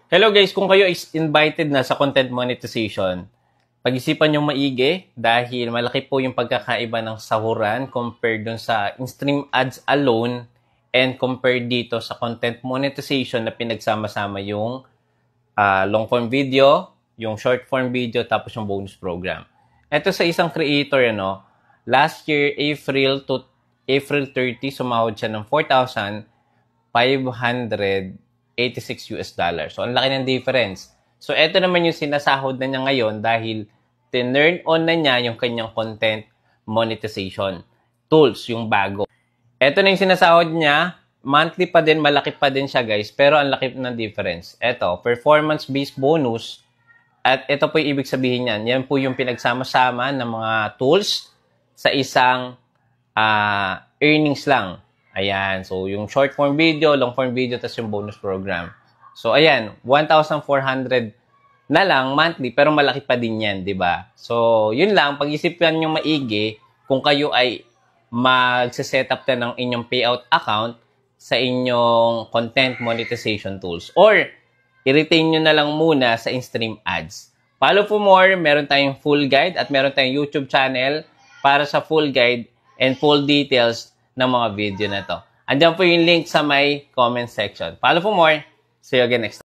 Hello guys, kung kayo is invited na sa content monetization, pag-isipan nyo maigi dahil malaki po yung pagkakaiba ng sahuran compared dun sa in-stream ads alone and compared dito sa content monetization na pinagsama-sama yung long form video, yung short form video, tapos yung bonus program. Ito sa isang creator, last year, April 30, sumahod siya ng $4,586. So, ang laki ng difference. So, ito naman yung sinasahod na niya ngayon dahil tinurn on na niya yung kanyang content monetization tools, yung bago. Ito na yung sinasahod niya. Monthly pa din, malaki pa din siya guys, pero ang laki ng difference. Ito, performance-based bonus. At ito po yung ibig sabihin niyan. Yan po yung pinagsama-sama ng mga tools sa isang earnings lang. Ayan. So, yung short form video, long form video, tas yung bonus program. So, ayan. 1,400 na lang monthly, pero malaki pa din yan, di ba? So, yun lang. Pag-isipan nyo maigi kung kayo ay mag-set up na ng inyong payout account sa inyong content monetization tools. Or, i-retain nyo na lang muna sa in-stream ads. Follow for more. Meron tayong full guide at meron tayong YouTube channel para sa full guide and full details ng mga video na to. Andiyan po yung link sa my comment section. Follow for more. See you again next time.